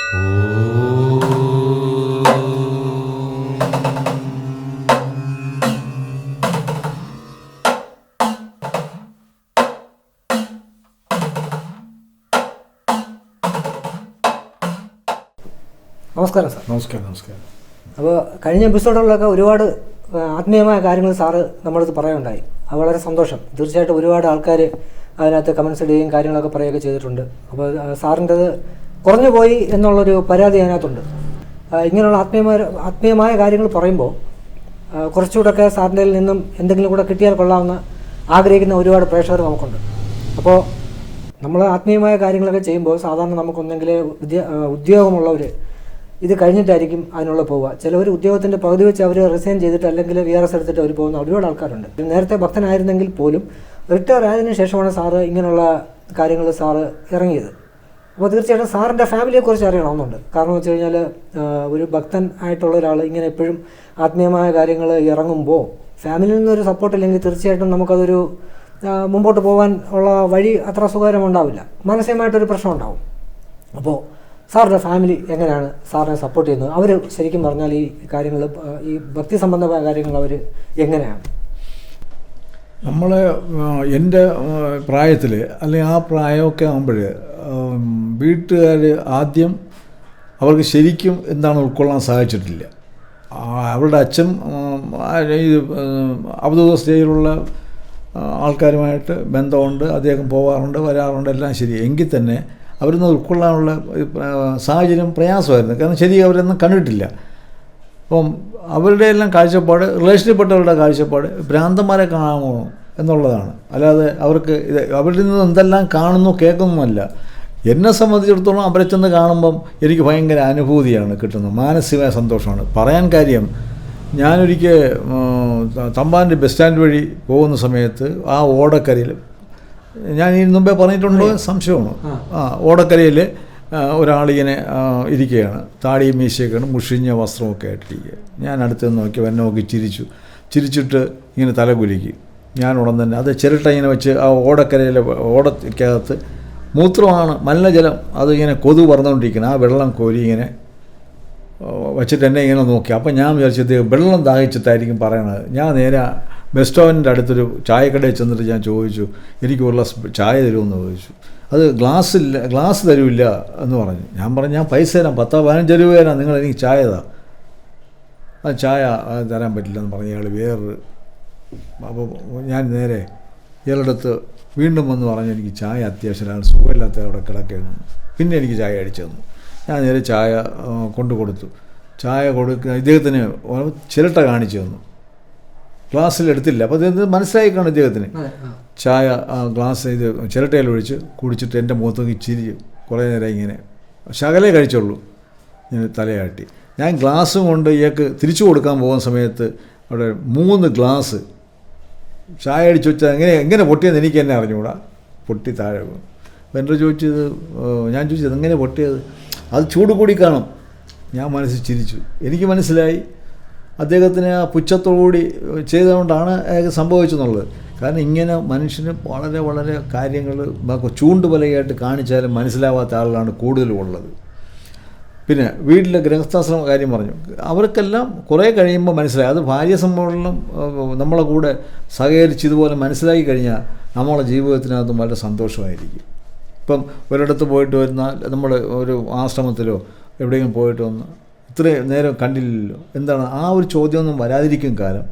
നമസ്കാരം സാർ. നമസ്കാരം. അപ്പോൾ കഴിഞ്ഞ എപ്പിസോഡുകളിലൊക്കെ ഒരുപാട് ആത്മീയമായ കാര്യങ്ങൾ സാറ് നമ്മളടുത്ത് പറയുണ്ടായി. അത് വളരെ സന്തോഷം. തീർച്ചയായിട്ടും ഒരുപാട് ആൾക്കാർ അതിനകത്ത് കമൻസ് ഇടുകയും കാര്യങ്ങളൊക്കെ പറയുകയൊക്കെ ചെയ്തിട്ടുണ്ട്. അപ്പോൾ സാറിൻ്റെത് കുറഞ്ഞു പോയി എന്നുള്ളൊരു പരാതി അതിനകത്തുണ്ട്. ഇങ്ങനെയുള്ള ആത്മീയമായ കാര്യങ്ങൾ പറയുമ്പോൾ കുറച്ചുകൂടെയൊക്കെ സാറിൻ്റെ നിന്നും എന്തെങ്കിലും കൂടെ കിട്ടിയാൽ കൊള്ളാമെന്ന് ആഗ്രഹിക്കുന്ന ഒരുപാട് പ്രേക്ഷകർ നമുക്കുണ്ട്. അപ്പോൾ നമ്മൾ ആത്മീയമായ കാര്യങ്ങളൊക്കെ ചെയ്യുമ്പോൾ സാധാരണ നമുക്കൊന്നെങ്കിൽ ഉദ്യോഗമുള്ളവർ ഇത് കഴിഞ്ഞിട്ടായിരിക്കും അതിനുള്ള പോവുക. ചിലവർ ഉദ്യോഗത്തിൻ്റെ പകുതി വെച്ച് അവർ റിസൈൻ ചെയ്തിട്ട് അല്ലെങ്കിൽ VRS എടുത്തിട്ട് അവർ പോകുന്ന ഒരുപാട് ആൾക്കാരുണ്ട്. നേരത്തെ ഭക്തനായിരുന്നെങ്കിൽ പോലും റിട്ടയർ ആയതിനു ശേഷമാണ് സാറ് ഇങ്ങനെയുള്ള കാര്യങ്ങൾ സാറ് ഇറങ്ങിയത്. അപ്പോൾ തീർച്ചയായിട്ടും സാറിൻ്റെ ഫാമിലിയെക്കുറിച്ച് അറിയണമെന്നുണ്ട്. കാരണം എന്ന് വെച്ച് കഴിഞ്ഞാൽ ഒരു ഭക്തൻ ആയിട്ടുള്ള ഒരാൾ ഇങ്ങനെ എപ്പോഴും ആത്മീയമായ കാര്യങ്ങൾ ഇറങ്ങുമ്പോൾ ഫാമിലിയിൽ നിന്നൊരു സപ്പോർട്ട് ഇല്ലെങ്കിൽ തീർച്ചയായിട്ടും നമുക്കതൊരു മുമ്പോട്ട് പോകാൻ ഉള്ള വഴി അത്ര സുഖകരമുണ്ടാവില്ല. മാനസികമായിട്ടൊരു പ്രശ്നം ഉണ്ടാവും. അപ്പോൾ സാറിൻ്റെ ഫാമിലി എങ്ങനെയാണ് സാറിനെ സപ്പോർട്ട് ചെയ്യുന്നത്? അവർ ശരിക്കും പറഞ്ഞാൽ ഈ കാര്യങ്ങൾ, ഈ ഭക്തി സംബന്ധമായ കാര്യങ്ങൾ അവർ എങ്ങനെയാണ്? നമ്മൾ എൻ്റെ പ്രായത്തിൽ അല്ലെങ്കിൽ ആ പ്രായമൊക്കെ ആകുമ്പോൾ വീട്ടുകാർ ആദ്യം അവർക്ക് ശരിക്കും എന്താണ് ഉൾക്കൊള്ളാൻ സാധിച്ചിട്ടില്ല. അവരുടെ അച്ഛൻ ഈ അവധൂത സ്റ്റേജിലുള്ള ആൾക്കാരുമായിട്ട് ബന്ധമുണ്ട്, അദ്ദേഹം പോകാറുണ്ട്, വരാറുണ്ട്, എല്ലാം ശരി. എങ്കിൽ തന്നെ അവരൊന്നും ഉൾക്കൊള്ളാനുള്ള സാഹചര്യം പ്രയാസമായിരുന്നു. കാരണം ശരി അവരൊന്നും കണ്ടിട്ടില്ല. അപ്പം അവരുടെ എല്ലാം കാഴ്ചപ്പാട്, റിലേഷനിൽപ്പെട്ടവരുടെ കാഴ്ചപ്പാട് ഭ്രാന്തന്മാരെ കാണാമോ എന്നുള്ളതാണ്. അല്ലാതെ അവർക്ക് ഇത് അവരിൽ നിന്ന് എന്തെല്ലാം കാണുന്നു കേൾക്കുന്നതുമല്ല. എന്നെ സംബന്ധിച്ചിടത്തോളം അവരെ ചെന്ന് കാണുമ്പം എനിക്ക് ഭയങ്കര അനുഭൂതിയാണ് കിട്ടുന്നത്, മാനസികമായ സന്തോഷമാണ്. പറയാൻ കാര്യം, ഞാനൊരിക്കൽ തമ്പാൻ്റെ ബസ് സ്റ്റാൻഡ് വഴി പോകുന്ന സമയത്ത് ആ ഓടക്കരയിൽ, ഞാൻ ഇതിന് മുമ്പേ പറഞ്ഞിട്ടുണ്ടോ സംശയമാണ്, ഓടക്കരയിൽ ഒരാളിങ്ങനെ ഇരിക്കുകയാണ്, താടിയും മീശയൊക്കെയാണ്, മുഷിഞ്ഞ വസ്ത്രമൊക്കെ ആയിട്ടിരിക്കുക. ഞാൻ അടുത്ത് നോക്കി എന്നെ നോക്കി ചിരിച്ചിട്ട് ഇങ്ങനെ തലകുലുക്കി. ഞാൻ ഉടൻ തന്നെ അത് ചിരട്ട ഇങ്ങനെ വെച്ച് ആ ഓടക്കരയിലെ ഓടക്കകത്ത് മൂത്രമാണ്, മലിനജലം, അതിങ്ങനെ കൊതു പറന്നുകൊണ്ടിരിക്കണം. ആ വെള്ളം കോരി ഇങ്ങനെ വച്ചിട്ട് എന്നെ ഇങ്ങനെ നോക്കി. അപ്പം ഞാൻ വിചാരിച്ചത് വെള്ളം ദാഹിച്ചിട്ടായിരിക്കും പറയണത്. ഞാൻ നേരെ ബസ് സ്റ്റോപ്പിൻ്റെ അടുത്തൊരു ചായക്കടയിൽ ചെന്നിട്ട് ഞാൻ ചോദിച്ചു, എനിക്ക് ഒരു ഗ്ലാസ് ചായ തരുമെന്ന് ചോദിച്ചു. അത് ഗ്ലാസ് തരില്ല എന്ന് പറഞ്ഞു. ഞാൻ പറഞ്ഞു, ഞാൻ പൈസ തരാം, 10-15 രൂപ തരാം, നിങ്ങൾ എനിക്ക് ചായ താ. അത് ചായ തരാൻ പറ്റില്ലെന്ന് പറഞ്ഞു ഇയാൾ വേറൊരു. അപ്പോൾ ഞാൻ നേരെ ഇയാളുടെ അടുത്ത് വീണ്ടും വന്ന് പറഞ്ഞു, എനിക്ക് ചായ അത്യാവശ്യമാണ്, സുഖമില്ലാത്ത അവിടെ കിടക്കുകയാണ്. പിന്നെ എനിക്ക് ചായ അടിച്ചു തന്നു. ഞാൻ നേരെ ചായ കൊടുത്തു. ചായ ഇദ്ദേഹത്തിന് ചിരട്ട കാണിച്ചു തന്നു, ഗ്ലാസ്സിലെടുത്തില്ല. അപ്പോൾ ഇത് മനസ്സിലായി കാണും ഇദ്ദേഹത്തിന്. ചായ ഗ്ലാസ് ഇത് ചിരട്ടയിൽ ഒഴിച്ച് കുടിച്ചിട്ട് എൻ്റെ മുഖത്ത് നോക്കി ചിരി കുറേ നേരം ഇങ്ങനെ ശകലേ കഴിച്ചുള്ളൂ. ഞാൻ തലയാട്ടി. ഞാൻ ഗ്ലാസ്സും കൊണ്ട് ഇയാൾക്ക് തിരിച്ചു കൊടുക്കാൻ പോകുന്ന സമയത്ത് അവിടെ 3 ഗ്ലാസ് ചായ അടിച്ചു വെച്ചാൽ എങ്ങനെ പൊട്ടിയെന്ന് എനിക്ക് തന്നെ അറിഞ്ഞുകൂടാ. പൊട്ടി താഴെ പോകും. അപ്പോൾ എന്നോട് ചോദിച്ചത്, ഞാൻ ചോദിച്ചത് എങ്ങനെ പൊട്ടിയത്? അത് ചൂട് കൂടി കാണും. ഞാൻ മനസ്സിൽ ചിരിച്ചു. എനിക്ക് മനസ്സിലായി അദ്ദേഹത്തിന് ആ പുച്ഛത്തോടുകൂടി ചെയ്തുകൊണ്ടാണ് അയാൾക്ക് സംഭവിച്ചെന്നുള്ളത്. കാരണം ഇങ്ങനെ മനുഷ്യന് വളരെ വളരെ കാര്യങ്ങൾ ചൂണ്ടുപലയായിട്ട് കാണിച്ചാലും മനസ്സിലാവാത്ത ആളുകളാണ് കൂടുതലും ഉള്ളത്. പിന്നെ വീട്ടിലെ ഗൃഹസ്ഥാശ്രമ കാര്യം പറഞ്ഞു. അവർക്കെല്ലാം കുറേ കഴിയുമ്പോൾ മനസ്സിലായി. അത് ഭാര്യ സമ്മേളനം നമ്മളെ കൂടെ സഹകരിച്ച് ഇതുപോലെ മനസ്സിലാക്കി കഴിഞ്ഞാൽ നമ്മളെ ജീവിതത്തിനകത്തും വളരെ സന്തോഷമായിരിക്കും. ഇപ്പം ഒരിടത്ത് പോയിട്ട് വരുന്ന നമ്മൾ ഒരു ആശ്രമത്തിലോ എവിടെയെങ്കിലും പോയിട്ട് വന്ന് ഇത്രയും നേരം കണ്ടില്ലല്ലോ, എന്താണ് ആ ഒരു ചോദ്യമൊന്നും വരാതിരിക്കും കാലം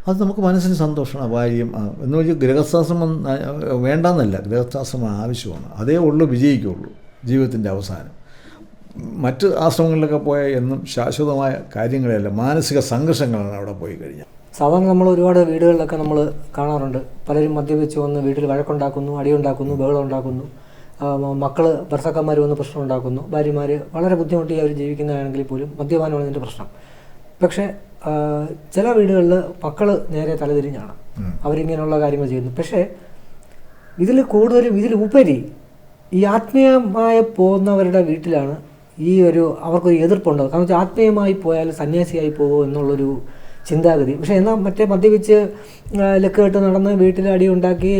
അത് നമുക്ക് മനസ്സിന് സന്തോഷമാണ്. ഭാര്യയും എന്ന് വെച്ചാൽ ഗൃഹസ്ഥാശ്രമം വേണ്ടെന്നല്ല, ഗൃഹസ്ഥാശ്രമം ആവശ്യമാണ്. അതേ ഉള്ളൂ വിജയിക്കുള്ളൂ ജീവിതത്തിൻ്റെ അവസാനം. മറ്റ് ആശ്രമങ്ങളിലൊക്കെ പോയാൽ എന്നും ശാശ്വതമായ കാര്യങ്ങളെയല്ല, മാനസിക സംഘർഷങ്ങളാണ് അവിടെ പോയി കഴിഞ്ഞാൽ. സാധാരണ നമ്മൾ ഒരുപാട് വീടുകളിലൊക്കെ നമ്മൾ കാണാറുണ്ട്, പലരും മദ്യപിച്ച് വന്ന് വീട്ടിൽ വഴക്കുണ്ടാക്കുന്നു, അടിയുണ്ടാക്കുന്നു, ബഹളം ഉണ്ടാക്കുന്നു, മക്കൾ ഭർത്താക്കന്മാർ വന്ന് പ്രശ്നം ഉണ്ടാക്കുന്നു, ഭാര്യമാർ വളരെ ബുദ്ധിമുട്ടി അവർ ജീവിക്കുന്നതാണെങ്കിൽ പോലും മദ്യപാനമാണ് ഇതിൻ്റെ പ്രശ്നം. പക്ഷേ ചില വീടുകളിൽ മക്കൾ നേരെ തലതിരിഞ്ഞാണ് അവരിങ്ങനെയുള്ള കാര്യങ്ങൾ ചെയ്യുന്നു. പക്ഷേ ഇതിൽ കൂടുതലും ഇതിലുപരി ഈ ആത്മീയമായി പോകുന്നവരുടെ വീട്ടിലാണ് ഈ അവർക്കൊരു എതിർപ്പുണ്ടാകും. കാരണം വെച്ചാൽ ആത്മീയമായി പോയാൽ സന്യാസിയായി പോകുമോ എന്നുള്ളൊരു ചിന്താഗതി. പക്ഷേ എന്നാൽ മറ്റേ മദ്യപിച്ച് ലക്ക് കെട്ട് നടന്ന് വീട്ടിൽ അടി ഉണ്ടാക്കി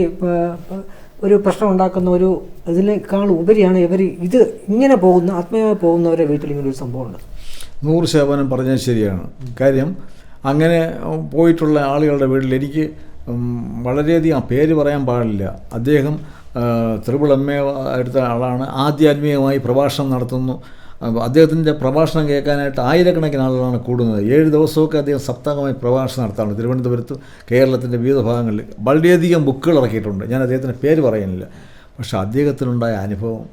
ഒരു പ്രശ്നം ഉണ്ടാക്കുന്ന ഒരു ഇതിനേക്കാൾ ഉപരിയാണ് ഇവർ ഇത് ഇങ്ങനെ പോകുന്ന ആത്മീയമായി പോകുന്നവരെ വീട്ടിൽ ഇങ്ങനെ ഒരു സംഭവമുണ്ട്. 100% പറഞ്ഞത് ശരിയാണ്. കാര്യം അങ്ങനെ പോയിട്ടുള്ള ആളുകളുടെ വീട്ടിൽ എനിക്ക് വളരെയധികം പേര് പറയാൻ പാടില്ല. അദ്ദേഹം ത്രിപിൾ MA എടുത്ത ആളാണ്. ആധ്യാത്മികമായി പ്രഭാഷണം നടത്തുന്നു. അദ്ദേഹത്തിൻ്റെ പ്രഭാഷണം കേൾക്കാനായിട്ട് ആയിരക്കണക്കിന് ആളുകളാണ് കൂടുന്നത്. 7 ദിവസമൊക്കെ അദ്ദേഹം സപ്താഹമായി പ്രഭാഷണം നടത്താറുണ്ട് കേരളത്തിൻ്റെ കേരളത്തിൻ്റെ വിവിധ ഭാഗങ്ങളിൽ. വളരെയധികം ബുക്കുകൾ ഇറക്കിയിട്ടുണ്ട്. ഞാൻ അദ്ദേഹത്തിൻ്റെ പേര് പറയുന്നില്ല. പക്ഷേ അദ്ദേഹത്തിനുണ്ടായ അനുഭവം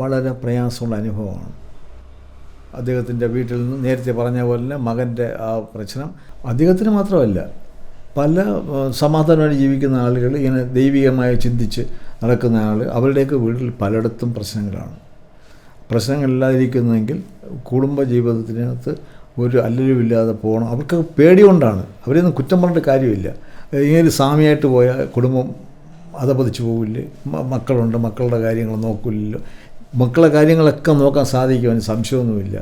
വളരെ പ്രയാസമുള്ള അനുഭവമാണ്. അദ്ദേഹത്തിൻ്റെ വീട്ടിൽ നിന്ന് നേരത്തെ പറഞ്ഞ പോലെ തന്നെ മകൻ്റെ ആ പ്രശ്നം അദ്ദേഹത്തിന് മാത്രമല്ല, പല സമാധാനമായി ജീവിക്കുന്ന ആളുകൾ, ഇങ്ങനെ ദൈവികമായി ചിന്തിച്ച് നടക്കുന്ന ആൾ, അവരുടെയൊക്കെ വീട്ടിൽ പലയിടത്തും പ്രശ്നങ്ങളാണ്. പ്രശ്നങ്ങളില്ലാതിരിക്കുന്നതെങ്കിൽ കുടുംബ ജീവിതത്തിനകത്ത് ഒരു അല്ലലുമില്ലാതെ പോകണം. അവർക്ക് പേടികൊണ്ടാണ്. അവരെയൊന്നും കുറ്റം പറഞ്ഞിട്ട് കാര്യമില്ല. ഇങ്ങനെ സ്വാമിയായിട്ട് പോയാൽ കുടുംബം അധപതിച്ചു പോകില്ലേ, മക്കളുണ്ട്, മക്കളുടെ കാര്യങ്ങൾ നോക്കില്ലല്ലോ. മക്കളുടെ കാര്യങ്ങളൊക്കെ നോക്കാൻ സാധിക്കുവാൻ സംശയമൊന്നുമില്ല.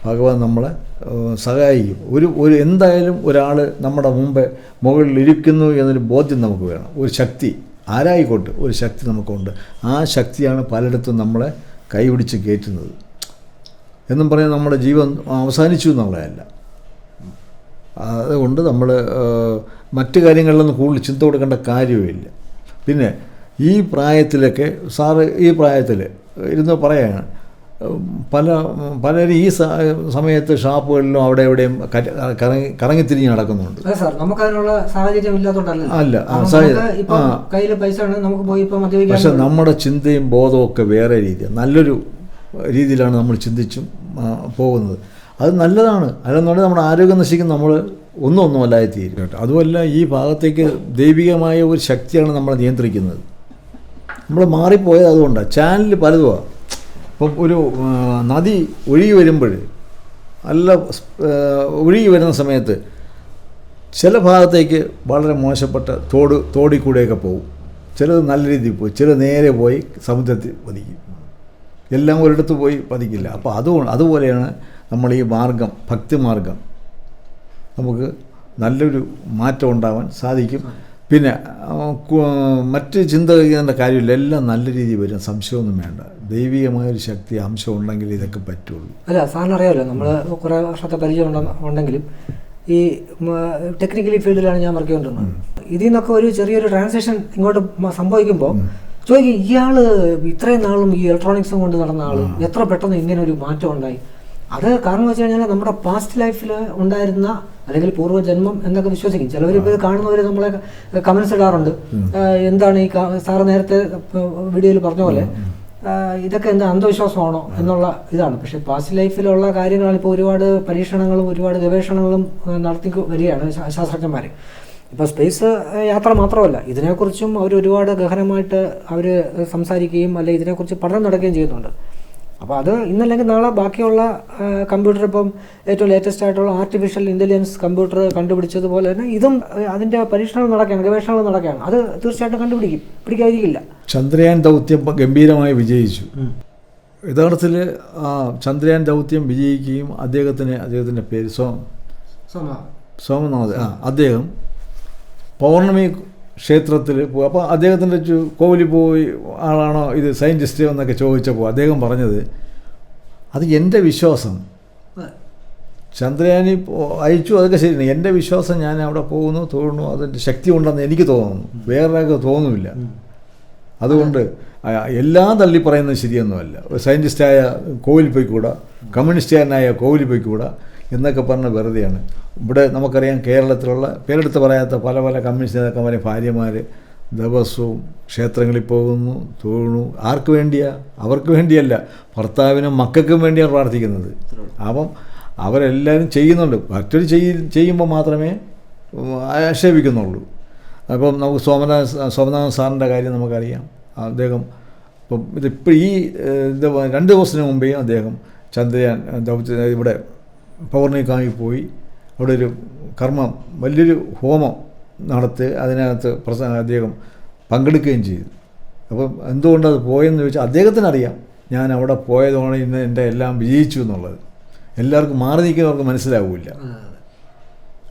ഭഗവാൻ നമ്മളെ സഹായിക്കും. ഒരു എന്തായാലും ഒരാൾ നമ്മുടെ മുകളിൽ ഇരിക്കുന്നു എന്നൊരു ബോധ്യം നമുക്ക് വേണം. ഒരു ശക്തി, ആരായിക്കോട്ടെ, ഒരു ശക്തി നമുക്കുണ്ട്. ആ ശക്തിയാണ് പലയിടത്തും നമ്മളെ കൈപിടിച്ച് കയറ്റുന്നത്. എന്നും പറഞ്ഞാൽ നമ്മുടെ ജീവൻ അവസാനിച്ചു എന്നുള്ളതല്ല. അതുകൊണ്ട് നമ്മൾ മറ്റു കാര്യങ്ങളിലൊന്നും കൂടുതൽ ചിന്ത കൊടുക്കേണ്ട കാര്യമില്ല. പിന്നെ ഈ പ്രായത്തിലൊക്കെ സാറ് ഈ പ്രായത്തിൽ ഇരുന്ന് പറയുകയാണ്, പലരും ഈ സമയത്ത് ഷാപ്പുകളിലും അവിടെ എവിടെയും കറങ്ങിത്തിരിഞ്ഞ് നടക്കുന്നുണ്ട്. സാർ നമുക്കതിനുള്ള സാഹചര്യം ഇല്ലാത്തതുകൊണ്ടല്ല. കയ്യിൽ പൈസ നമുക്ക് പോയി പക്ഷെ നമ്മുടെ ചിന്തയും ബോധവും ഒക്കെ വേറെ രീതിയാണ്. നല്ലൊരു രീതിയിലാണ് നമ്മൾ ചിന്തിച്ചും പോകുന്നത്. അത് നല്ലതാണ്. അല്ലെന്നുണ്ടെങ്കിൽ നമ്മുടെ ആരോഗ്യം നശിക്കും, നമ്മൾ ഒന്നുമല്ലാതെ തീരും കേട്ടോ. അതുമല്ല, ഈ ഭാഗത്തേക്ക് ദൈവികമായ ഒരു ശക്തിയാണ് നമ്മളെ നിയന്ത്രിക്കുന്നത്. നമ്മൾ മാറിപ്പോയത് അതുകൊണ്ടാണ്. ചാനൽ പലതുമാണ്. ഇപ്പം ഒരു നദി ഒഴുകി വരുമ്പോൾ, നല്ല ഒഴുകി വരുന്ന സമയത്ത് ചില ഭാഗത്തേക്ക് വളരെ മോശപ്പെട്ട തോടിൽ കൂടെയൊക്കെ പോകും. ചിലത് നല്ല രീതിയിൽ പോയി, ചിലത് നേരെ പോയി സമുദ്രത്തിൽ പതിക്കും. എല്ലാം ഒരിടത്ത് പോയി പതിക്കില്ല. അപ്പോൾ അതുപോലെയാണ് നമ്മൾ ഈ മാർഗം, ഭക്തിമാർഗം, നമുക്ക് നല്ലൊരു മാറ്റം ഉണ്ടാവാൻ സാധിക്കും. പിന്നെ മറ്റ് ചിന്ത ചെയ്യുന്ന കാര്യമില്ല, എല്ലാം നല്ല രീതിയിൽ വരും, സംശയമൊന്നും വേണ്ട. ദൈവികമായൊരു ശക്തി അംശം ഉണ്ടെങ്കിൽ ഇതൊക്കെ പറ്റുള്ളൂ. അല്ല, സാറിന് അറിയാമല്ലോ, നമ്മൾ കുറേ വർഷത്തെ പരിചയം ഉണ്ടെങ്കിലും ഈ ടെക്നിക്കലി ഫീൽഡിലാണ് ഞാൻ വർക്ക് ചെയ്തുകൊണ്ടിരുന്നത്. ഇതിൽ നിന്നൊക്കെ ഒരു ചെറിയൊരു ട്രാൻസാക്ഷൻ ഇങ്ങോട്ട് സംഭവിക്കുമ്പോൾ ചോദിക്കും, ഇയാൾ ഇത്രയും നാളും ഈ ഇലക്ട്രോണിക്സും കൊണ്ട് നടന്ന ആൾ എത്ര പെട്ടെന്ന് ഇങ്ങനെ ഒരു മാറ്റം ഉണ്ടായി? അത് കാരണം വെച്ച് കഴിഞ്ഞാൽ നമ്മുടെ പാസ്റ്റ് ലൈഫിൽ ഉണ്ടായിരുന്ന അല്ലെങ്കിൽ പൂർവ്വജന്മം എന്നൊക്കെ വിശ്വസിക്കും. ചിലവർ ഇപ്പോൾ കാണുന്നവർ നമ്മളെ കമൻസ് ഇടാറുണ്ട്, എന്താണ് ഈ സാറ് നേരത്തെ വീഡിയോയിൽ പറഞ്ഞ പോലെ ഇതൊക്കെ എന്താ അന്ധവിശ്വാസമാണോ എന്നുള്ള ഇതാണ്. പക്ഷേ പാസ്റ്റ് ലൈഫിലുള്ള കാര്യങ്ങളാണ് ഇപ്പോൾ ഒരുപാട് പരീക്ഷണങ്ങളും ഒരുപാട് ഗവേഷണങ്ങളും നടത്തി വരികയാണ് ശാസ്ത്രജ്ഞന്മാർ. ഇപ്പോൾ സ്പേസ് യാത്ര മാത്രമല്ല, ഇതിനെക്കുറിച്ചും അവർ ഒരുപാട് ഗഹനമായിട്ട് അവർ സംസാരിക്കുകയും അല്ലെങ്കിൽ ഇതിനെക്കുറിച്ച് പഠനം നടക്കുകയും ചെയ്യുന്നുണ്ട്. അപ്പോൾ അത് ഇന്നല്ലെങ്കിൽ നാളെ ബാക്കിയുള്ള കമ്പ്യൂട്ടർ, ഇപ്പം ഏറ്റവും ലേറ്റസ്റ്റ് ആയിട്ടുള്ള ആർട്ടിഫിഷ്യൽ ഇൻ്റലിജൻസ് കമ്പ്യൂട്ടർ കണ്ടുപിടിച്ചതുപോലെ തന്നെ ഇതും അതിൻ്റെ പരീക്ഷണങ്ങൾ നടക്കുകയാണ്, ഗവേഷണങ്ങൾ നടക്കുകയാണ്. അത് തീർച്ചയായിട്ടും പിടിക്കാതിരിക്കില്ല. ചന്ദ്രയാൻ ദൗത്യം ഗംഭീരമായി വിജയിച്ചു. യഥാർത്ഥത്തിൽ ചന്ദ്രയാൻ ദൗത്യം വിജയിക്കുകയും അദ്ദേഹത്തിൻ്റെ പേര് സോമനാഥ്, അദ്ദേഹം പൗർണമി ക്ഷേത്രത്തിൽ പോയി. അപ്പോൾ അദ്ദേഹത്തിൻ്റെ കോവിലിൽ പോയി ആളാണോ ഇത് സയൻറ്റിസ്റ്റ് എന്നൊക്കെ ചോദിച്ചപ്പോൾ അദ്ദേഹം പറഞ്ഞത്, അത് എൻ്റെ വിശ്വാസം, ചന്ദ്രയാനി അയച്ചു, അതൊക്കെ ശരിയാണ്, എൻ്റെ വിശ്വാസം, ഞാൻ അവിടെ പോകുന്നു, തോന്നുന്നു, അതിൻ്റെ ശക്തി ഉണ്ടെന്ന് എനിക്ക് തോന്നുന്നു, വേറൊരാൾക്ക് തോന്നുന്നില്ല. അതുകൊണ്ട് എല്ലാം തള്ളി പറയുന്നത് ശരിയൊന്നുമല്ല. സയൻറ്റിസ്റ്റായ കോവിലിൽ പോയിക്കൂടാ, കമ്മ്യൂണിസ്റ്റുകാരനായ കോവിലിൽ പോയിക്കൂടാ എന്നൊക്കെ പറഞ്ഞ വെറുതെയാണ്. ഇവിടെ നമുക്കറിയാം, കേരളത്തിലുള്ള പേരെടുത്ത് പറയാത്ത പല കമ്മ്യൂണിസ്റ്റ് നേതാക്കന്മാരെ ഭാര്യമാർ ദിവസവും ക്ഷേത്രങ്ങളിൽ പോകുന്നു, തൊഴുന്നു. ആർക്ക് വേണ്ടിയാ? അവർക്ക് വേണ്ടിയല്ല, ഭർത്താവിനും മക്കൾക്കും വേണ്ടിയാണ് പ്രാർത്ഥിക്കുന്നത്. അപ്പം അവരെല്ലാവരും ചെയ്യുന്നുണ്ട്. മറ്റൊരു ചെയ്യുമ്പോൾ മാത്രമേ ആക്ഷേപിക്കുന്നുള്ളൂ. അപ്പം നമുക്ക് സോമനാഥൻ സാറിൻ്റെ കാര്യം നമുക്കറിയാം. അദ്ദേഹം ഇതിപ്പോൾ ഈ 2 ദിവസത്തിന് മുമ്പേ അദ്ദേഹം ചന്ദ്രയാൻ ദൗത്യ ഇവിടെ പൗർണിക്കായി പോയി അവിടെ ഒരു കർമ്മം, വലിയൊരു ഹോമം നടത്തി അതിനകത്ത് അദ്ദേഹം പങ്കെടുക്കുകയും ചെയ്തു. അപ്പം എന്തുകൊണ്ടത് പോയെന്ന് ചോദിച്ചാൽ അദ്ദേഹത്തിനറിയാം, ഞാൻ അവിടെ പോയതുകൊണ്ട് ഇന്ന് എൻ്റെ എല്ലാം വിജയിച്ചു എന്നുള്ളത്. എല്ലാവർക്കും മാറി നിൽക്കുന്നവർക്ക് മനസ്സിലാവില്ല.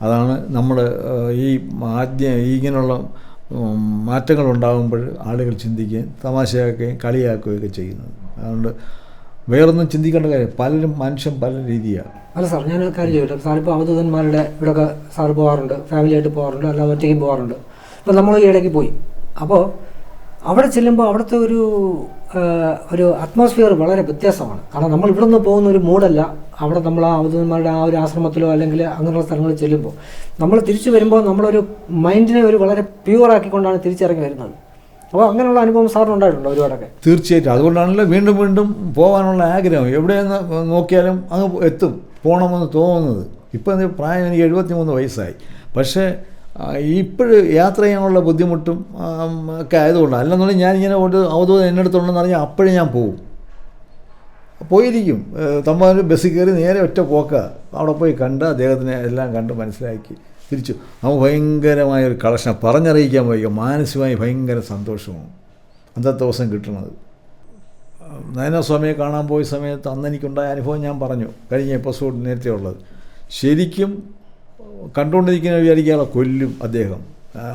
അതാണ് നമ്മൾ ഈ ഇങ്ങനെയുള്ള മാറ്റങ്ങൾ ഉണ്ടാകുമ്പോൾ ആളുകൾ ചിന്തിക്കുകയും തമാശയാക്കുകയും കളിയാക്കുകയൊക്കെ ചെയ്യുന്നത്. അതുകൊണ്ട് വേറൊന്നും ചിന്തിക്കേണ്ട കാര്യം, പലരും മനുഷ്യൻ പല രീതിയാണ്. അല്ല സാർ, ഞാൻ കാര്യം ചോദിക്കട്ടെ, സാറിപ്പോൾ അവധൂതന്മാരുടെ ഇവിടെയൊക്കെ സാർ പോകാറുണ്ട്, ഫാമിലിയായിട്ട് പോകാറുണ്ട്, അല്ലാതെ ഒറ്റയ്ക്ക് പോകാറുണ്ട്. ഇപ്പോൾ നമ്മൾ ഈ ഇടയ്ക്ക് പോയി, അപ്പോൾ അവിടെ ചെല്ലുമ്പോൾ അവിടുത്തെ ഒരു അറ്റ്മോസ്ഫിയർ വളരെ വ്യത്യാസമാണ്. കാരണം നമ്മൾ ഇവിടെ നിന്ന് പോകുന്ന ഒരു മൂഡല്ല അവിടെ നമ്മൾ ആ അവധൂതന്മാരുടെ ആ ഒരു ആശ്രമത്തിലോ അല്ലെങ്കിൽ അങ്ങനെയുള്ള സ്ഥലങ്ങളിൽ ചെല്ലുമ്പോൾ നമ്മൾ തിരിച്ചു വരുമ്പോൾ നമ്മളൊരു മൈൻഡിനെ വളരെ പ്യൂറാക്കിക്കൊണ്ടാണ് തിരിച്ചിറങ്ങി വരുന്നത്. അപ്പോൾ അങ്ങനെയുള്ള അനുഭവം സാറിന് ഉണ്ടായിട്ടുണ്ടോ ഒരുപാടൊക്കെ? തീർച്ചയായിട്ടും. അതുകൊണ്ടാണല്ലോ വീണ്ടും വീണ്ടും പോകാനുള്ള ആഗ്രഹം. എവിടെയെന്ന് നോക്കിയാലും അങ്ങ് എത്തും, പോകണമെന്ന് തോന്നുന്നത്. ഇപ്പം പ്രായം എനിക്ക് 73 വയസ്സായി. പക്ഷേ ഇപ്പോഴും യാത്ര ചെയ്യാനുള്ള ബുദ്ധിമുട്ടും ഒക്കെ ആയതുകൊണ്ടാണ്. അല്ലെന്നുണ്ടെങ്കിൽ ഞാനിങ്ങനെ ഒരു അവധൂതം എൻ്റെ അടുത്തുണ്ടെന്ന് പറഞ്ഞാൽ അപ്പോഴും ഞാൻ പോയിരിക്കും. തമ്പാനൂർ ബസ്സിൽ കയറി നേരെ ഒറ്റ പോക്കുക, അവിടെ പോയി കണ്ട് അദ്ദേഹത്തിനെ എല്ലാം കണ്ട് മനസ്സിലാക്കി തിരിച്ചു. നമുക്ക് ഭയങ്കരമായൊരു കളക്ഷൻ പറഞ്ഞറിയിക്കാൻ വയ്യ. മാനസികമായി ഭയങ്കര സന്തോഷമാണ് അന്നത്തെ ദിവസം കിട്ടുന്നത്. നയനസ്വാമിയെ കാണാൻ പോയ സമയത്ത് അന്ന് എനിക്കുണ്ടായ അനുഭവം ഞാൻ പറഞ്ഞു, കഴിഞ്ഞ എപ്പിസോഡ് നേരത്തെ ഉള്ളത്. ശരിക്കും കണ്ടുകൊണ്ടിരിക്കുന്ന വിചാരിക്കാതെ കൊല്ലും അദ്ദേഹം.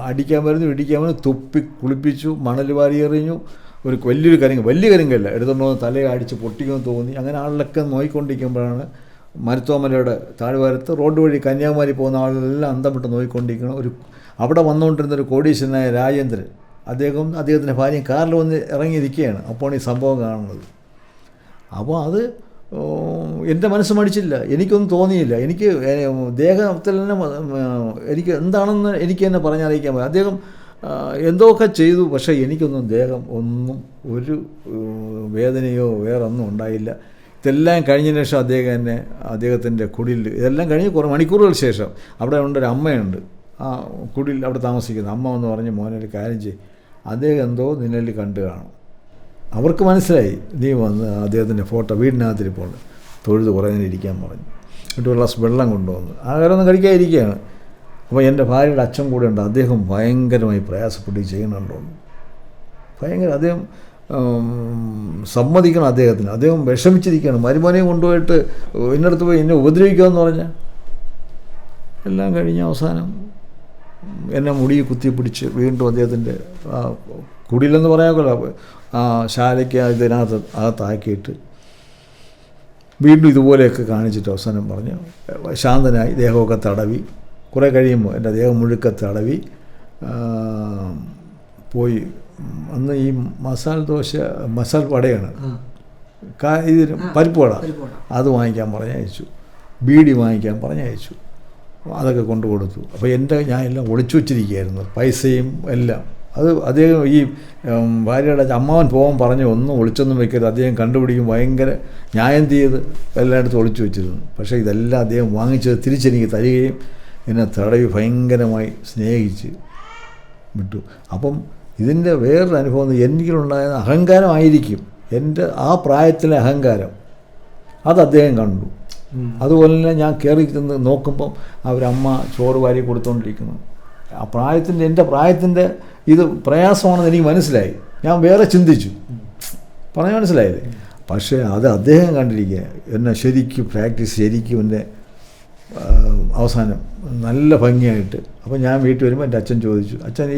അടിക്കാൻ വരുന്നു, ഇടിക്കാൻ വരുന്നു, തുപ്പി കുളിപ്പിച്ചു, മണൽ വാരി എറിഞ്ഞു. വലിയ കരിങ്കല്ല എടുത്തുകൊണ്ട് വന്ന് തലയെ അടിച്ച് പൊട്ടിക്കുമെന്ന് തോന്നി. അങ്ങനെ ആളിലൊക്കെ നോയിക്കൊണ്ടിരിക്കുമ്പോഴാണ് മരുത്തോമലയുടെ താഴ്വാരത്ത് റോഡ് വഴി കന്യാകുമാരി പോകുന്ന ആളുകളെല്ലാം അന്തം വിട്ട് നോയിക്കൊണ്ടിരിക്കണം. അവിടെ വന്നുകൊണ്ടിരുന്നൊരു കോടീശ്വരനായ രാജേന്ദ്രൻ, അദ്ദേഹത്തിൻ്റെ ഭാര്യയും കാറിൽ വന്ന് ഇറങ്ങിയിരിക്കുകയാണ്. അപ്പോൾ ഈ സംഭവം കാണുന്നത്. അപ്പോൾ അത് എൻ്റെ മനസ്സ് മടിച്ചില്ല, എനിക്കൊന്നും തോന്നിയില്ല. എനിക്ക് ദേഹത്തിൽ തന്നെ എനിക്ക് എന്താണെന്ന് എനിക്ക് തന്നെ പറഞ്ഞറിയിക്കാൻ പറ്റും. അദ്ദേഹം എന്തൊക്കെ ചെയ്തു, പക്ഷേ എനിക്കൊന്നും ദേഹം ഒന്നും ഒരു വേദനയോ വേറൊന്നും ഉണ്ടായില്ല. ഇതെല്ലാം കഴിഞ്ഞതിന് ശേഷം അദ്ദേഹത്തിൻ്റെ കുടിൽ ഇതെല്ലാം കഴിഞ്ഞ് കുറേ മണിക്കൂറുകൾ ശേഷം അവിടെ ഉണ്ടൊരു അമ്മയുണ്ട്, ആ കുടിൽ അവിടെ താമസിക്കുന്ന അമ്മ എന്ന് പറഞ്ഞ് മോനൊരു കാര്യം ചെയ്യും, അദ്ദേഹം എന്തോ നിന്നിൽ കണ്ടു കാണും. അവർക്ക് മനസ്സിലായി, നീ വന്ന് അദ്ദേഹത്തിൻ്റെ ഫോട്ടോ വീടിനകത്തിൽ പോകണം, തൊഴുത് കുറേ നേരം ഇരിക്കാൻ പറഞ്ഞു. എന്നിട്ട് ഒരു ഗ്ലാസ് വെള്ളം കൊണ്ടുവന്നു. ആഹാരമൊന്നും കഴിക്കാതിരിക്കുകയാണ്. അപ്പോൾ എൻ്റെ ഭാര്യയുടെ അച്ഛൻ കൂടെ ഉണ്ട്. അദ്ദേഹം ഭയങ്കരമായി പ്രയാസപ്പെട്ട് ചെയ്യുന്നുണ്ടോ, ഭയങ്കര അദ്ദേഹം സമ്മതിക്കണം അദ്ദേഹത്തിന്. അദ്ദേഹം വിഷമിച്ചിരിക്കുകയാണ്. മരുമോനെയും കൊണ്ടുപോയിട്ട് ഇന്നടുത്ത് പോയി എന്നെ ഉപദ്രവിക്കുമെന്ന് പറഞ്ഞാൽ എല്ലാം കഴിഞ്ഞ അവസാനം എന്നെ മുടി കുത്തിപ്പിടിച്ച് വീണ്ടും അദ്ദേഹത്തിൻ്റെ കുടിലെന്ന് പറയാമല്ലോ, ആ ശാലയ്ക്ക് അകത്താക്കിയിട്ട് വീണ്ടും ഇതുപോലെയൊക്കെ കാണിച്ചിട്ട് അവസാനം പറഞ്ഞ് ശാന്തനായി ദേഹമൊക്കെ തടവി. കുറേ കഴിയുമ്പോൾ എൻ്റെ ദേഹം മുഴുക്ക തടവി പോയി. അന്ന് ഈ മസാല വടയാണ്, ഇതിന് പരിപ്പ് വട, അത് വാങ്ങിക്കാൻ പറഞ്ഞയച്ചു. ബീഡി വാങ്ങിക്കാൻ പറഞ്ഞയച്ചു. അതൊക്കെ കൊണ്ടു കൊടുത്തു. അപ്പോൾ ഞാൻ എല്ലാം ഒളിച്ചു വച്ചിരിക്കുകയായിരുന്നു, പൈസയും എല്ലാം. അദ്ദേഹം ഈ ഭാര്യയുടെ അമ്മാവൻ പോകാൻ പറഞ്ഞു, ഒന്നും ഒളിച്ചൊന്നും വെക്കരുത്, അദ്ദേഹം കണ്ടുപിടിക്കും, ഭയങ്കര ന്യായം ചെയ്ത് എല്ലായിടത്തും ഒളിച്ചു വെച്ചിരുന്നു. പക്ഷേ ഇതെല്ലാം അദ്ദേഹം വാങ്ങിച്ചത് തിരിച്ചെനിക്ക് തരികയും എന്നെ തടവി ഭയങ്കരമായി സ്നേഹിച്ച് വിട്ടു. അപ്പം ഇതിൻ്റെ വേറൊരു അനുഭവം എനിക്കുണ്ടായത് അഹങ്കാരമായിരിക്കും, എൻ്റെ ആ പ്രായത്തിലെ അഹങ്കാരം, അത് അദ്ദേഹം കണ്ടു. അതുപോലെ തന്നെ ഞാൻ കയറി നോക്കുമ്പം അവരമ്മ ചോറ് വാരി കൊടുത്തുകൊണ്ടിരിക്കുന്നു. ആ പ്രായത്തിൻ്റെ എൻ്റെ പ്രായത്തിൻ്റെ ഇത് പ്രയാസമാണെന്ന് എനിക്ക് മനസ്സിലായി. ഞാൻ വേറെ ചിന്തിച്ചു, പറഞ്ഞാൽ മനസ്സിലായില്ലേ. പക്ഷേ അത് അദ്ദേഹം കണ്ടിരിക്കുക, എന്നെ ശരിക്കും പ്രാക്ടീസ് ശരിക്കും എന്നെ അവസാനം നല്ല ഭംഗിയായിട്ട്. അപ്പോൾ ഞാൻ വീട്ടിൽ വരുമ്പോൾ എൻ്റെ അച്ഛൻ ചോദിച്ചു, അച്ഛൻ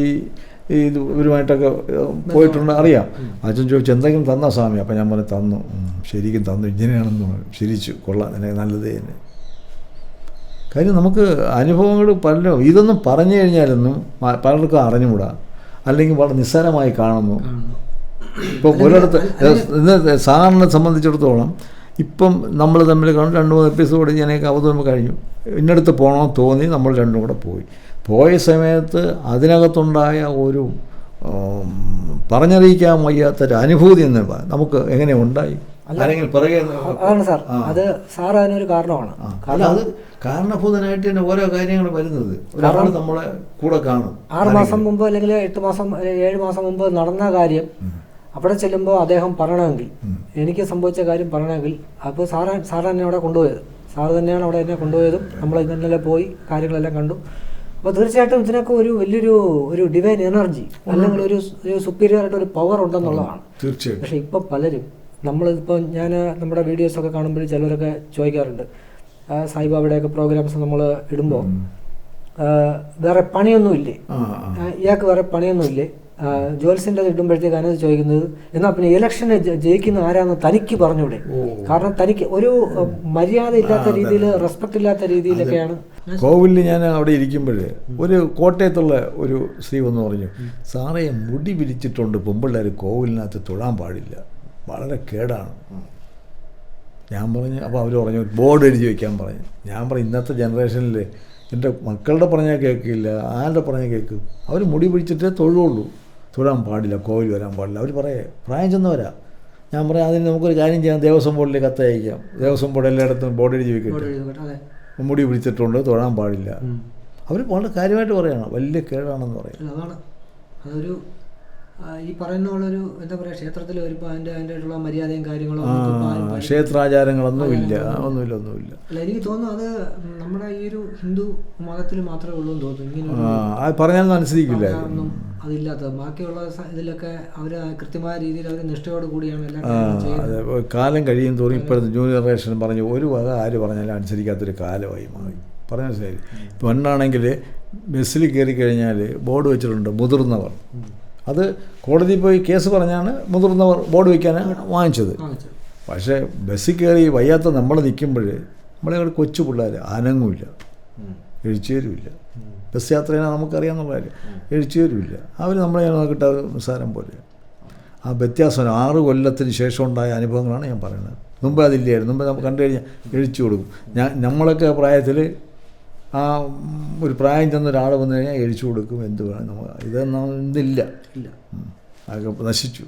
ഇത് ഇവരുമായിട്ടൊക്കെ പോയിട്ടുണ്ട് അറിയാം. അച്ഛൻ ചോദിച്ചു, എന്തെങ്കിലും തന്നോ സ്വാമി? അപ്പം ഞാൻ പറഞ്ഞു, തന്നു, ശരിക്കും തന്നു, ഇങ്ങനെയാണെന്ന് ശരിച്ചു, കൊള്ളാം, എനിക്ക് നല്ലത് തന്നെ. കാര്യം നമുക്ക് അനുഭവങ്ങൾ പലരും ഇതൊന്നും പറഞ്ഞു കഴിഞ്ഞാലൊന്നും പലർക്കും അറിഞ്ഞുകൂടാ, അല്ലെങ്കിൽ വളരെ നിസ്സാരമായി കാണുന്നു. ഇപ്പോൾ ഒരിടത്ത് സാറിനെ സംബന്ധിച്ചിടത്തോളം ഇപ്പം നമ്മൾ തമ്മിൽ കാണും 2-3 എപ്പിസോഡ് ഞാനൊക്കെ അവതരണം കഴിഞ്ഞു. ഇന്നടുത്ത് പോകണമെന്ന് തോന്നി, നമ്മൾ രണ്ടും കൂടെ പോയ സമയത്ത് അതിനകത്തുണ്ടായ ഒരു പറഞ്ഞറിയിക്കാൻ വയ്യാത്തൊരു അനുഭൂതി എന്ന് നമുക്ക് എങ്ങനെ ഉണ്ടായി. അതാണ് സാർ, അത് സാർ അതിനൊരു കാരണമാണ്. അത് കാരണഭൂതനായിട്ട് തന്നെ ഓരോ കാര്യങ്ങൾ വരുന്നത് ഒരാൾ നമ്മളെ കൂടെ കാണും. 6 മാസം മുമ്പ് അല്ലെങ്കിൽ 8 മാസം 7 മാസം മുമ്പ് നടന്ന കാര്യം അവിടെ ചെല്ലുമ്പോൾ അദ്ദേഹം പറയണമെങ്കിൽ, എനിക്ക് സംഭവിച്ച കാര്യം പറയണമെങ്കിൽ, അപ്പോൾ സാറ് തന്നെ അവിടെ കൊണ്ടുപോയത്, സാറ് തന്നെയാണ് അവിടെ എന്നെ കൊണ്ടുപോയതും. നമ്മൾ ഇന്നലെ പോയി കാര്യങ്ങളെല്ലാം കണ്ടു. അപ്പോൾ തീർച്ചയായിട്ടും ഇതിനൊക്കെ ഒരു ഡിവൈൻ എനർജി അല്ലെങ്കിൽ ഒരു സുപ്പീരിയർ ആയിട്ട് ഒരു പവർ ഉണ്ടെന്നുള്ളതാണ്. തീർച്ചയായിട്ടും. പക്ഷേ ഇപ്പോൾ പലരും നമ്മളിപ്പോൾ ഞാൻ നമ്മുടെ വീഡിയോസൊക്കെ കാണുമ്പോൾ ചിലരൊക്കെ ചോദിക്കാറുണ്ട്, സായിബാബയുടെയൊക്കെ പ്രോഗ്രാംസ് നമ്മൾ ഇടുമ്പോൾ വേറെ പണിയൊന്നുമില്ലേ, ഇയാൾക്ക് വേറെ പണിയൊന്നുമില്ലേ, ജോത്സ്യൻ്റെ ഇടുമ്പോഴത്തേക്ക് അതിനകത്ത് ചോദിക്കുന്നത് എന്നാൽ പിന്നെ ഇലക്ഷന് ജയിക്കുന്ന ആരാന്ന് തനിക്ക് പറഞ്ഞൂടെ. കാരണം തനിക്ക് ഒരു മര്യാദ ഇല്ലാത്ത രീതിയിൽ, റെസ്പെക്ട് ഇല്ലാത്ത രീതിയിലൊക്കെയാണ്. കോവിലിൽ ഞാൻ അവിടെ ഇരിക്കുമ്പോൾ ഒരു കോട്ടയത്തുള്ള ഒരു സ്ത്രീ എന്ന് പറഞ്ഞു, സാറേ മുടി വിരിച്ചിട്ടുണ്ട് പെൺപിള്ളേർ കോവിലിനകത്ത് തൊഴാൻ പാടില്ല, വളരെ കേടാണ്. ഞാൻ പറഞ്ഞു, അപ്പോൾ അവർ പറഞ്ഞു ബോർഡ് എഴുതി വയ്ക്കാൻ പറഞ്ഞു. ഞാൻ പറഞ്ഞു ഇന്നത്തെ ജനറേഷനിൽ എൻ്റെ മക്കളുടെ പറഞ്ഞാൽ കേൾക്കില്ല, ആരുടെ പറഞ്ഞാൽ കേൾക്കും. അവർ മുടി പിടിച്ചിട്ടേ തൊഴുള്ളൂ, തൊഴാൻ പാടില്ല, കോവിൽ വരാൻ പാടില്ല. അവർ പറയേ പ്രായം ചെന്നവരാ. ഞാൻ പറയാം അതിന് നമുക്കൊരു കാര്യം ചെയ്യാം, ദേവസ്വം ബോർഡിലേക്ക് കത്തയക്കാം. ദേവസ്വം ബോർഡ് എല്ലായിടത്തും ബോർഡ് എഴുതി വെക്കട്ടെ, മുടി പിടിച്ചിട്ടുണ്ട് തൊഴാൻ പാടില്ല. അവർ വളരെ കാര്യമായിട്ട് പറയുകയാണ്, വലിയ കേടാണെന്ന് പറയും. അതാണ് അതൊരു ഈ പറയുന്ന പോലൊരു എന്താ പറയുക, ക്ഷേത്രത്തിൽ വരുമ്പോൾ അതിൻ്റെതായിട്ടുള്ള മര്യാദയും കാര്യങ്ങളും ക്ഷേത്രാചാരങ്ങളൊന്നുമില്ല, ഒന്നുമില്ല. അല്ല, എനിക്ക് തോന്നുന്നു അത് നമ്മുടെ ഈ ഒരു ഹിന്ദു മതത്തിൽ മാത്രമേ ഉള്ളൂ എന്ന് തോന്നുന്നു. ഇങ്ങനെ പറഞ്ഞാൽ അനുസരിക്കില്ല, അതില്ലാത്ത ബാക്കിയുള്ള ഇതിലൊക്കെ അവർ കൃത്യമായ രീതിയിൽ അവർ നിഷ്ഠയോട് കൂടിയാണ് എല്ലാം. കാലം കഴിയും തോറും ഇപ്പോഴത്തെ ന്യൂ ജനറേഷൻ പറഞ്ഞു ഒരു വക ആര് പറഞ്ഞാലും അനുസരിക്കാത്തൊരു കാലമായി മാറി. പറഞ്ഞ മനസ്സിലായി. പണ്ടാണെങ്കിൽ ബസ്സിൽ കയറി കഴിഞ്ഞാൽ ബോർഡ് വെച്ചിട്ടുണ്ട് മുതിർന്നവർ. അത് കോടതിയിൽ പോയി കേസ് പറഞ്ഞാണ് മുതിർന്നവർ ബോർഡ് വയ്ക്കാനാണ് വാങ്ങിച്ചത്. പക്ഷേ ബസ്സിൽ കയറി വയ്യാത്ത നമ്മൾ നിൽക്കുമ്പോൾ നമ്മളെ കൊച്ചു പിള്ളേർ അനങ്ങുമില്ല, എഴുച്ചേരുമില്ല. ബസ് യാത്ര ചെയ്യാൻ നമുക്കറിയാമെന്നുള്ള കാര്യം, എഴുച്ചേരുമില്ല. അവർ നമ്മളെ നോക്കിയിട്ട് അത് നിസ്സാരം പോലെ. ആ വ്യത്യാസം 6 കൊല്ലത്തിന് ശേഷം ഉണ്ടായ അനുഭവങ്ങളാണ് ഞാൻ പറയുന്നത്. മുമ്പ് അതില്ലായിരുന്നു. മുമ്പ് നമുക്ക് കണ്ടു കഴിഞ്ഞാൽ എഴിച്ചു കൊടുക്കും. നമ്മളൊക്കെ പ്രായത്തിൽ ആ ഒരു പ്രായം ചെന്ന ഒരാൾ വന്നു കഴിഞ്ഞാൽ എഴിച്ചു കൊടുക്കും, എന്ത് വേണം. നമ്മൾ ഇതൊന്നും ഇന്നില്ല, അതൊക്കെ നശിച്ചു.